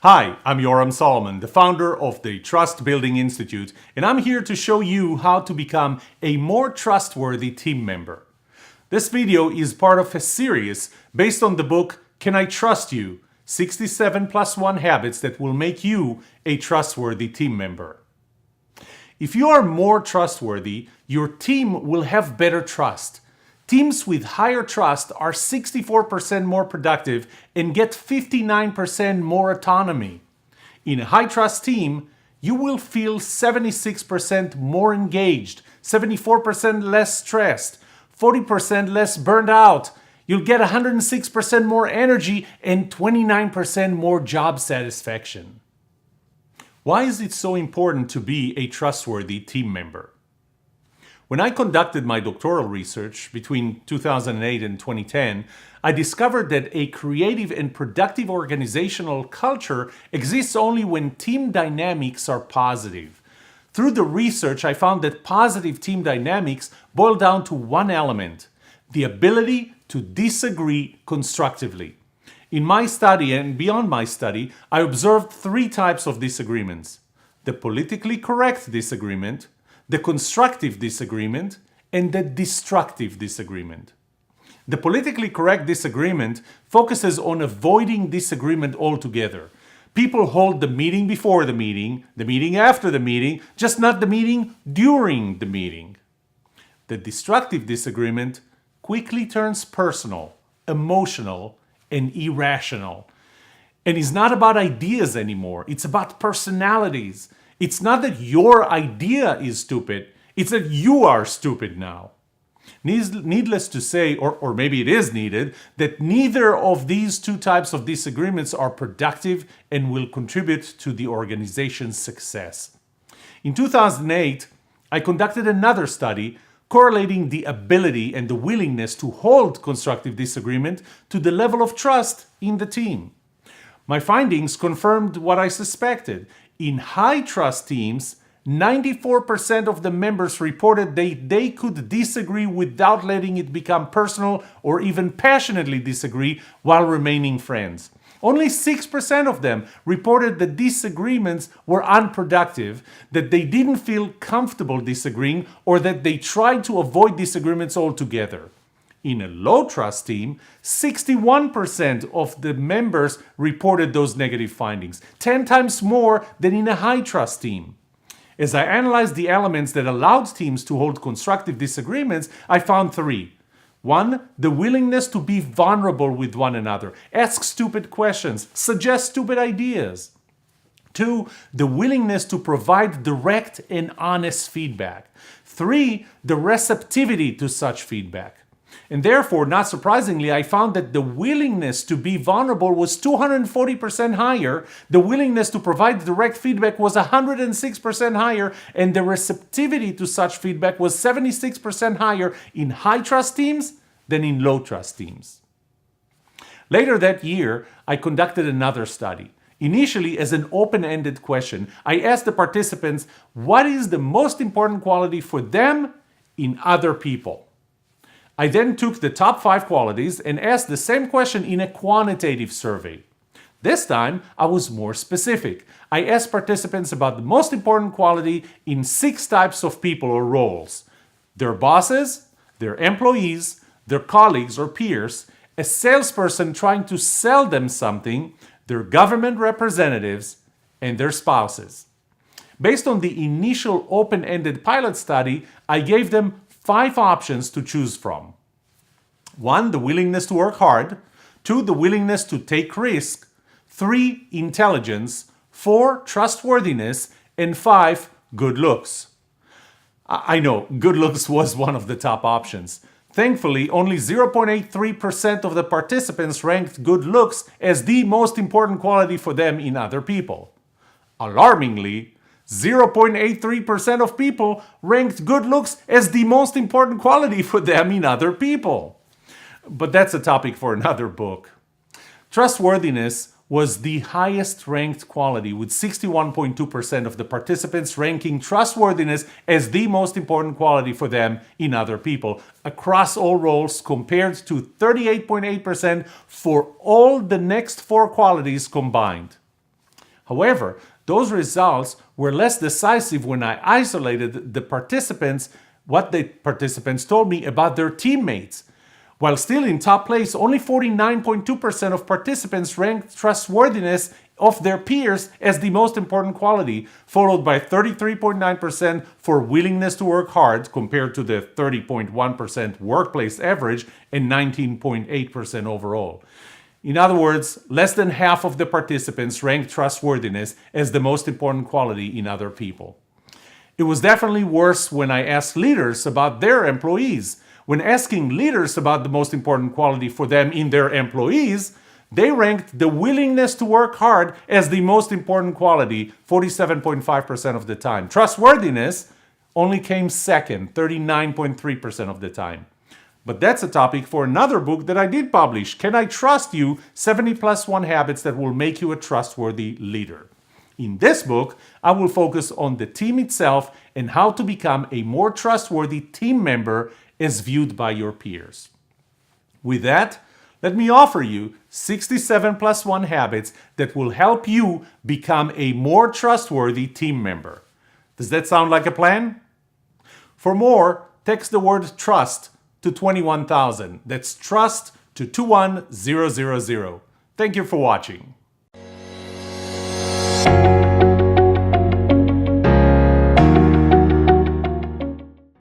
Hi, I'm Yoram Solomon, the founder of the Trust Building Institute, and I'm here to show you how to become a more trustworthy team member. This video is part of a series based on the book Can I Trust You? 67 plus 1 habits that will make you a trustworthy team member. If you are more trustworthy, your team will have better trust. Teams with higher trust are 64% more productive and get 59% more autonomy. In a high trust team, you will feel 76% more engaged, 74% less stressed, 40% less burned out. You'll get 106% more energy and 29% more job satisfaction. Why is it so important to be a trustworthy team member? When I conducted my doctoral research between 2008 and 2010, I discovered that a creative and productive organizational culture exists only when team dynamics are positive. Through the research, I found that positive team dynamics boil down to one element: the ability to disagree constructively. In my study and beyond my study, I observed three types of disagreements: the politically correct disagreement, the constructive disagreement, and the destructive disagreement. The politically correct disagreement focuses on avoiding disagreement altogether. People hold the meeting before the meeting after the meeting, just not the meeting during the meeting. The destructive disagreement quickly turns personal, emotional, and irrational. And is not about ideas anymore, it's about personalities. It's not that your idea is stupid, it's that you are stupid now. Needless to say, or maybe it is needed, that neither of these two types of disagreements are productive and will contribute to the organization's success. In 2008, I conducted another study correlating the ability and the willingness to hold constructive disagreement to the level of trust in the team. My findings confirmed what I suspected. In high trust teams, 94% of the members reported they could disagree without letting it become personal or even passionately disagree while remaining friends. Only 6% of them reported that disagreements were unproductive, that they didn't feel comfortable disagreeing, or that they tried to avoid disagreements altogether. In a low trust team, 61% of the members reported those negative findings, 10 times more than in a high trust team. As I analyzed the elements that allowed teams to hold constructive disagreements, I found three. 1. The willingness to be vulnerable with one another, ask stupid questions, suggest stupid ideas. 2. The willingness to provide direct and honest feedback. 3. The receptivity to such feedback. And therefore, not surprisingly, I found that the willingness to be vulnerable was 240% higher, the willingness to provide direct feedback was 106% higher, and the receptivity to such feedback was 76% higher in high trust teams than in low trust teams. Later that year, I conducted another study. Initially, as an open-ended question, I asked the participants what is the most important quality for them in other people. I then took the top 5 qualities and asked the same question in a quantitative survey. This time, I was more specific. I asked participants about the most important quality in 6 types of people or roles: their bosses, their employees, their colleagues or peers, a salesperson trying to sell them something, their government representatives, and their spouses. Based on the initial open-ended pilot study, I gave them 5 options to choose from. 1. The willingness to work hard. 2. The willingness to take risk. 3. Intelligence. 4. Trustworthiness. And 5. Good looks. I know, good looks was one of the top options. Thankfully, only 0.83% of the participants ranked good looks as the most important quality for them in other people. Alarmingly, 0.83% of people ranked good looks as the most important quality for them in other people. But that's a topic for another book. Trustworthiness was the highest ranked quality, with 61.2% of the participants ranking trustworthiness as the most important quality for them in other people across all roles, compared to 38.8% for all the next 4 qualities combined. However, those results were less decisive when I isolated the participants, what the participants told me about their teammates. While still in top place, only 49.2% of participants ranked trustworthiness of their peers as the most important quality, followed by 33.9% for willingness to work hard compared to the 30.1% workplace average and 19.8% overall. In other words, less than half of the participants ranked trustworthiness as the most important quality in other people. It was definitely worse when I asked leaders about their employees. When asking leaders about the most important quality for them in their employees, they ranked the willingness to work hard as the most important quality 47.5% of the time. Trustworthiness only came second, 39.3% of the time. But that's a topic for another book that I did publish, Can I Trust You? 70 plus 1 Habits That Will Make You a Trustworthy Leader. In this book, I will focus on the team itself and how to become a more trustworthy team member as viewed by your peers. With that, let me offer you 67 plus 1 habits that will help you become a more trustworthy team member. Does that sound like a plan? For more, text the word trust to 21,000. That's trust to 21000. Thank you for watching.